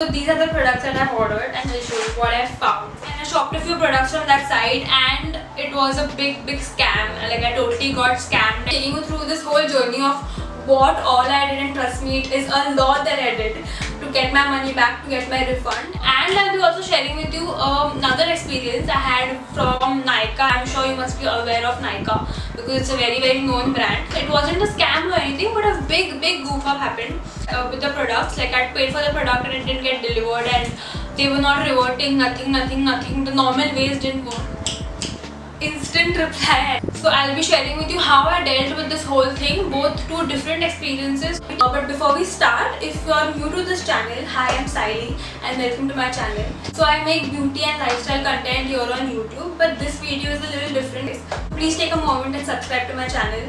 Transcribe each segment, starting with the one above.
So these are the products that I ordered and I'll show you what I found. And I shopped a few products from that site and it was a big scam. Like I totally got scammed. Taking you through this whole journey of what all I did, and trust me, it is a lot that I did to get my money back, to get my refund. And I'll be also sharing with you another experience I had from NYKAA. I'm sure you must be aware of NYKAA because it's a very known brand. So it wasn't a scam or anything, but a big goof up happened with the products. Like I paid for the product and it didn't get delivered and they were not reverting, nothing. The normal ways didn't work. Instant reply. So I'll be sharing with you how I dealt with this whole thing, both two different experiences. But before we start, if you are new to this channel, hi, I'm SILKY and welcome to my channel. So I make beauty and lifestyle content here on YouTube, but this video is a little different. Please take a moment and subscribe to my channel.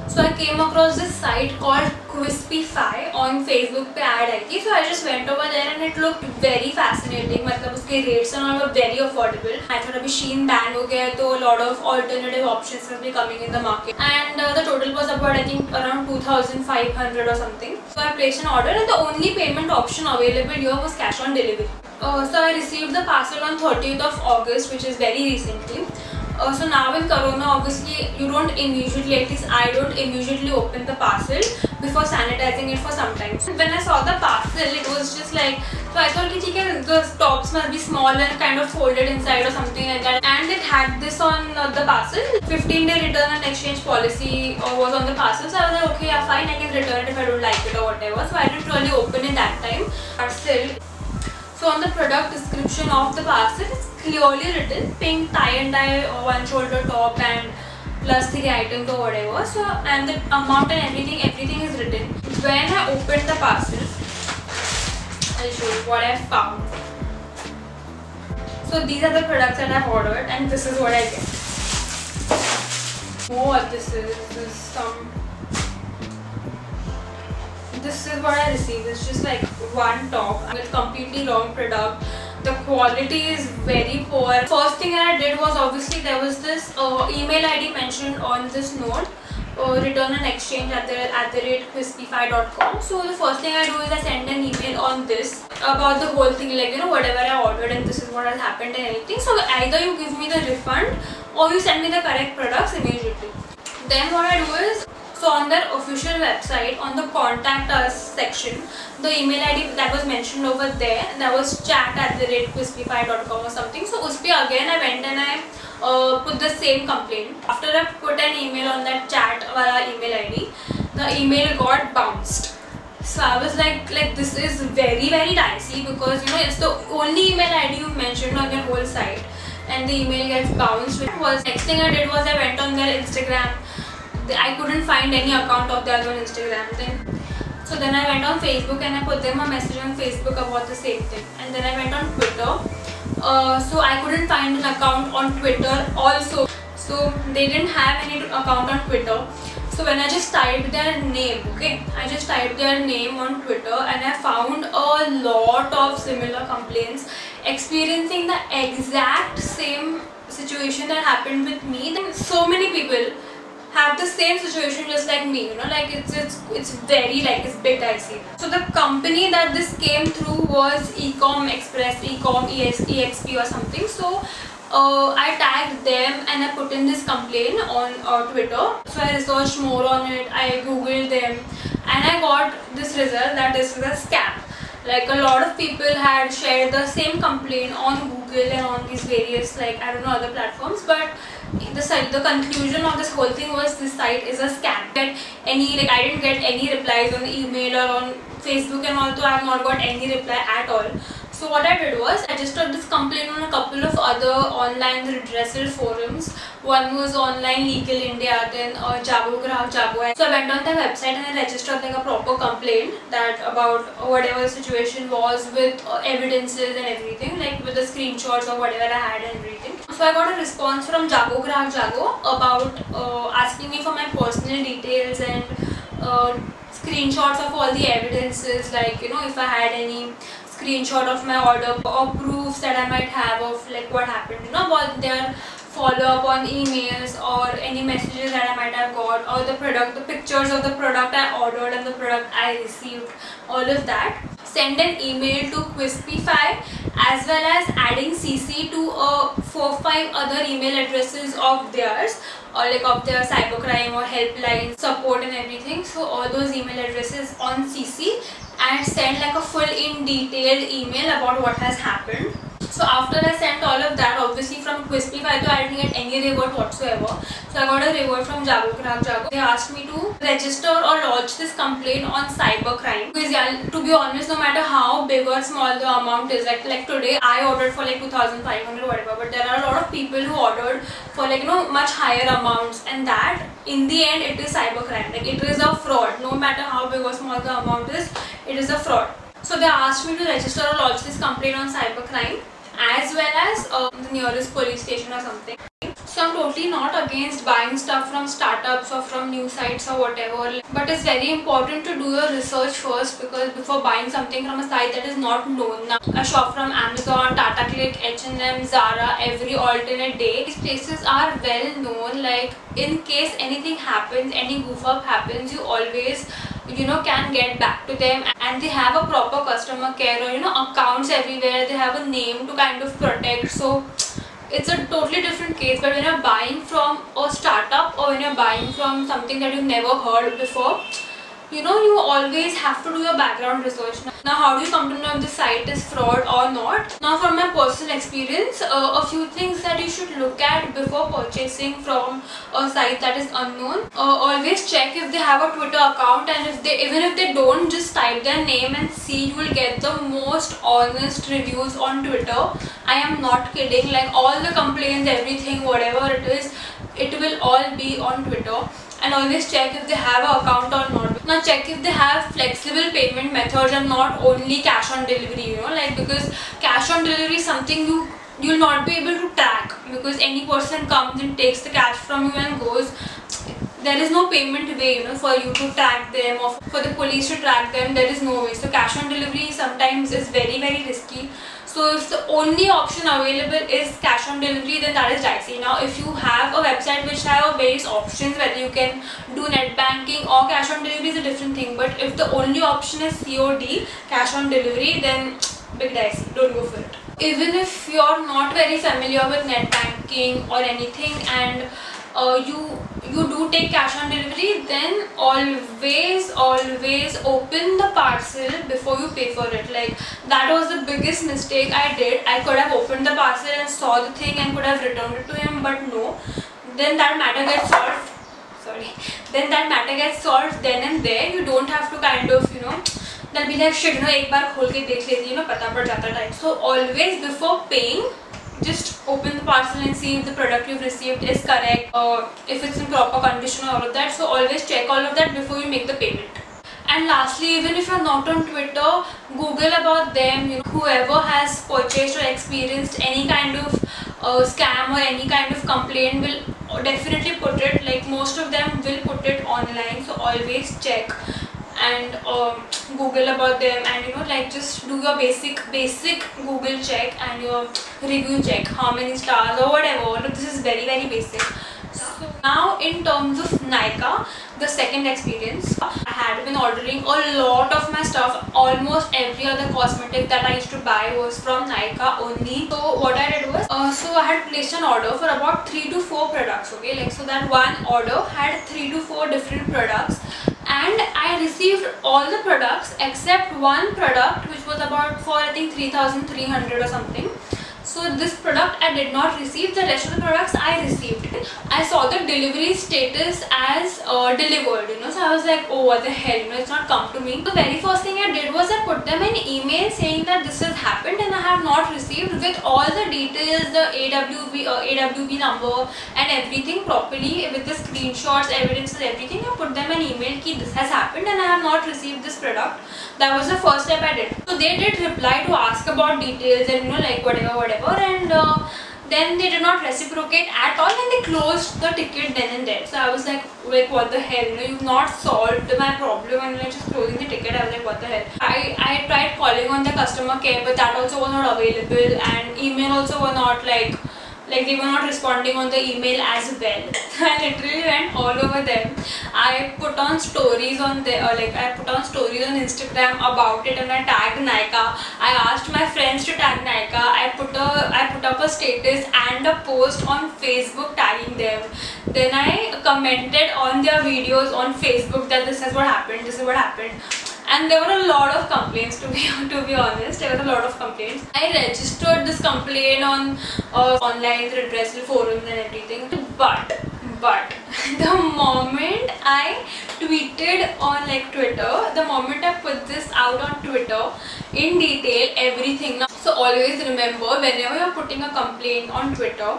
So I came across this site called QUISPIFY on Facebook पे ad आई थी. So I just went over there and it looked very fascinating. मतलब उसके rates and all were very affordable. I thought अभी Shein ban हो गया है तो a lot of alternative options will be coming in the market. And the total was about I think around 2,500 or something. So I placed an order and the only payment option available here was cash on delivery. So I received the parcel on 30th of August, which is very recently. So now in Corona, obviously you don't immediately, at least I don't immediately open the parcel before sanitizing it for some time. So when I saw the parcel, it was just like, so I thought okay, the tops must be small and kind of folded inside or something like that. And it had this on the parcel, 15-day return and exchange policy was on the parcel. So I was like, okay, yeah, fine, I can return it if I don't like it or whatever. So I didn't really open it that time. But still, so on the product description of the parcel, it's clearly written pink tie and dye, one shoulder top and plus 3 items or whatever. So and the amount and everything is written. When I opened the parcel, I'll show you what I found. So these are the products that I ordered and this is what I get. What this is some. This is what I received. It's just like one top with completely wrong product. The quality is very poor. First thing that I did was obviously there was this email ID mentioned on this note, return and exchange at the rate QUISPIFY.com. So the first thing I do is I send an email on this about the whole thing, like whatever I ordered and this is what has happened and anything. So either you give me the refund or you send me the correct products immediately. Then what I do is, so on their official website, on the contact us section, the email ID that was mentioned over there, that was chat@QUISPIFY.com or something. So uspe again I went and I put the same complaint. After I put an email on that chat wala email ID, the email got bounced. So I was like this is very dicey because it's the only email ID you've mentioned on your whole site and the email gets bounced. Next thing I did was I went on their Instagram. I couldn't find any account of theirs on Instagram. So then I went on Facebook and I put them a message on Facebook about the same thing. And then I went on Twitter. So I couldn't find an account on Twitter also. So they didn't have any account on Twitter. So when I just typed their name, I just typed their name on Twitter and I found a lot of similar complaints experiencing the exact same situation that happened with me. Then so many people have the same situation just like me, like it's very it's big dicey. So the company that this came through was Ecom Express, Ecom EXP or something. So I tagged them and I put in this complaint on Twitter. So I researched more on it, I googled them and I got this result that this is a scam. Like a lot of people had shared the same complaint on Google and on these various I don't know other platforms, but the conclusion of this whole thing was this site is a scam. I didn't get any replies on the email or on Facebook, and also I have not got any reply at all. So what I did was I registered this complaint on a couple of other online redressal forums. One was Online Legal India, then Jago. So I went on their website and I registered a proper complaint that about whatever the situation was with evidences and everything, with the screenshots or whatever I had and everything. So I got a response from Jago about asking me for my personal details and screenshots of all the evidences, if I had any screenshot of my order or proofs that I might have of what happened, about their follow up on emails or any messages that I might have got, or the pictures of the product I ordered and the product I received, all of that. Send an email to QUISPIFY as well as adding CC to 4-5 other email addresses of theirs, or like of their cybercrime or helpline support and everything. So all those email addresses on CC, and send like a full in detailed email about what has happened. So after I sent all of that, obviously from QUISPIFY I didn't get any reward whatsoever. So I got a reward from Jago. They asked me to register or lodge this complaint on cybercrime. Because yeah, to be honest, no matter how big or small the amount is, like today I ordered for like 2,500 whatever, but there are a lot of people who ordered for like much higher amounts, and that in the end it is cybercrime. Like it is a fraud. No matter how big or small the amount is, it is a fraud. So they asked me to register or lodge this complaint on cybercrime, as well as the nearest police station or something. So I'm totally not against buying stuff from startups or from new sites or whatever, but it's very important to do your research first, because before buying something from a site that is not known. Now, I shop from Amazon, Tata Click, H&M, Zara every alternate day. These places are well known. Like in case anything happens, any goof up happens, you always can get back to them, and they have a proper customer care, or accounts everywhere. They have a name to kind of protect. So it's a totally different case. But when you're buying from a startup, or when you're buying from something that you've never heard before, you always have to do your background research. Now how do you come to know if the site is fraud or not? Now from my personal experience, a few things that you should look at before purchasing from a site that is unknown. Always check if they have a Twitter account, and even if they don't, just type their name and see. You will get the most honest reviews on Twitter. I am not kidding. Like all the complaints, everything, whatever it is, it will all be on Twitter. And always check if they have an account or not. Now check if they have flexible payment methods and not only cash on delivery, like, because cash on delivery is something you'll not be able to track, because any person comes and takes the cash from you and goes. There is no payment way, for you to track them, or for the police to track them. There is no way. So cash on delivery sometimes is very, very risky. So if the only option available is cash on delivery, then that is dicey. Now if you have a website which have various options, whether you can do net banking or cash on delivery is a different thing. But if the only option is COD, cash on delivery, then big dicey. Don't go for it. Even if you're not very familiar with net banking or anything, and you do take cash on delivery, then always open the parcel before you pay for it. Like that was the biggest mistake I did. I could have opened the parcel and saw the thing and could have returned it to him, but no. Then that matter gets solved. Then that matter gets solved then and there. You don't have to kind of they'll be like shit, एक बार खोल के देख लेती पता पड़ जाता time. So always before paying, just open the parcel and see if the product you've received is correct, or if it's in proper condition, all of that. So always check all of that before you make the payment. And lastly, even if you're not on Twitter, Google about them. Whoever has purchased or experienced any kind of scam or any kind of complaint will definitely put it. Like most of them will put it online. So always check and Google about them, and like just do your basic Google check and your review check, how many stars or whatever. This is very, very basic. So now in terms of Nykaa, the second experience, I had been ordering a lot of my stuff. Almost every other cosmetic that I used to buy was from Nykaa only. So what I did was, so I had placed an order for about 3 to 4 products. Okay, like so that one order had 3 to 4 different products, and I received all the products except one product which was about for I think 3,300 or something. So this product I did not receive. The rest of the products I received. I saw the delivery status as delivered, so I was like, oh what the hell, it's not come to me. The very first thing I did was I put them an email saying that this has happened and I have not received, with all the details, the AWB number and everything properly, with the screenshots, evidences, everything. I put them an email ki this has happened and I have not received this product. That was the first step I did. So they did reply to ask about details and like whatever, and then they did not reciprocate at all, and they closed the ticket then and there. So I was like what the hell, you've not solved my problem and you're just closing the ticket. I was like, what the hell. I tried calling on the customer care, but that also was not available, and email also were not like like they were not responding on the email as well. I literally went all over them. I put on stories on I put on stories on Instagram about it, and I tagged NYKAA. I asked my friends to tag NYKAA. I put up a status and a post on Facebook tagging them. Then I commented on their videos on Facebook that this is what happened, this is what happened. And there were a lot of complaints, to be honest. There were a lot of complaints. I registered this complaint on online redressal forums and everything. But the moment I tweeted on Twitter, the moment I put this out on Twitter in detail, everything. So always remember, whenever you're putting a complaint on Twitter,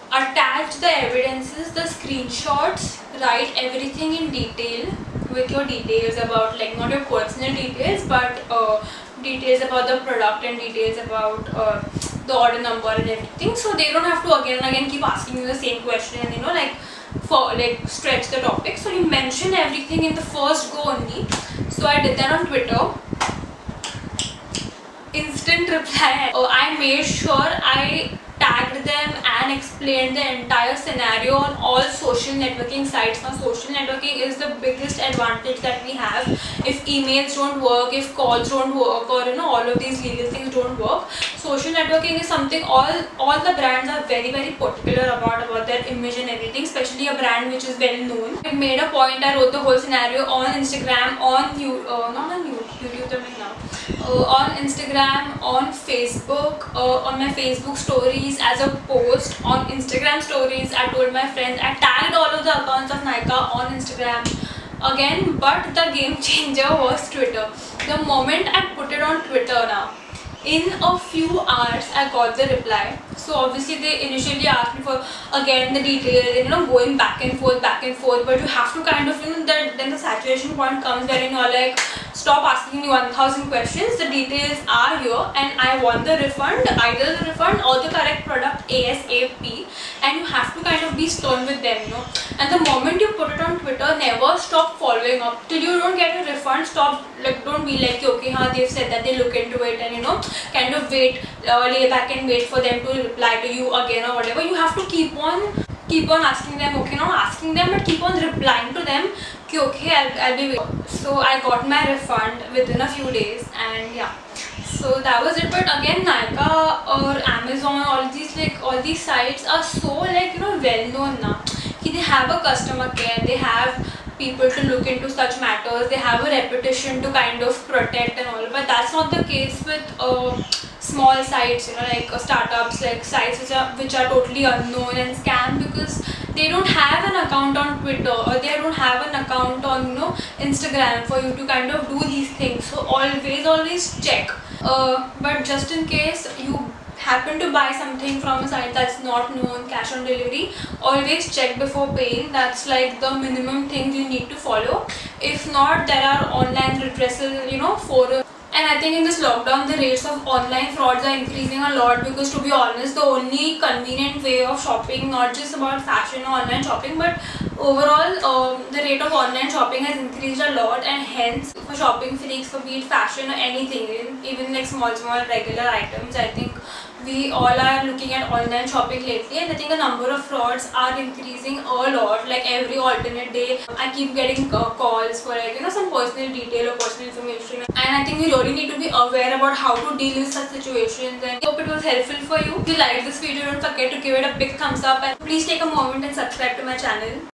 attach the evidences, the screenshots, write everything in detail with your details about, not your personal details, but details about the product and details about the order number and everything, so they don't have to again and again keep asking you the same question and stretch the topic. So you mention everything in the first go only. So I did that on Twitter. Instant reply. I made sure I tagged them and explained the entire scenario on all social networking sites. Now, social networking is the biggest advantage that we have. If emails don't work, if calls don't work, or all of these legal things don't work, social networking is something all the brands are very particular about their image and everything, especially a brand which is well known. I made a point. I wrote the whole scenario on Instagram, on Instagram, on Facebook, on my Facebook stories as a post, on Instagram stories. I told my friends, I tagged all of the accounts of NYKAA on Instagram again, but the game changer was Twitter. The moment I put it on Twitter now, in a few hours I got the reply. So obviously they initially asked me for again the details and going back and forth, but you have to kind of then the saturation point comes wherein you're like, stop asking me 1000 questions, the details are here and I want the refund, either the refund or the correct product ASAP, and you have to kind of be stern with them, And the moment you put it on Twitter, never stop following up till you don't get a refund. Stop, don't be like, okay, they've said that they look into it, and kind of wait, lay back and wait for them to reply to you again or whatever. You have to keep on asking them, okay, not asking them, but keep on replying to them, okay, I'll be waiting. So I got my refund within a few days, and yeah, so that was it. But again, NYKAA or Amazon, all these sites are so well known now. They have a customer care, they have people to look into such matters, they have a reputation to kind of protect and all, but that's not the case with small sites, startups, sites which are totally unknown and scam, because they don't have an account on Twitter or they don't have an account on Instagram for you to kind of do these things. So always check. But just in case you happen to buy something from a site that's not known, cash on delivery, always check before paying. That's the minimum things you need to follow. If not, there are online redressal forums. And I think in this lockdown, the rates of online frauds are increasing a lot, because to be honest, the only convenient way of shopping, not just about fashion or online shopping, but overall the rate of online shopping has increased a lot, and hence for shopping freaks, for be it fashion or anything, even small regular items, I think we all are looking at online shopping lately, and I think the number of frauds are increasing a lot. Every alternate day, I keep getting calls for some personal detail or personal information, and I think we really need to be aware about how to deal with such situations. And I hope it was helpful for you. If you liked this video, don't forget to give it a big thumbs up, and please take a moment and subscribe to my channel.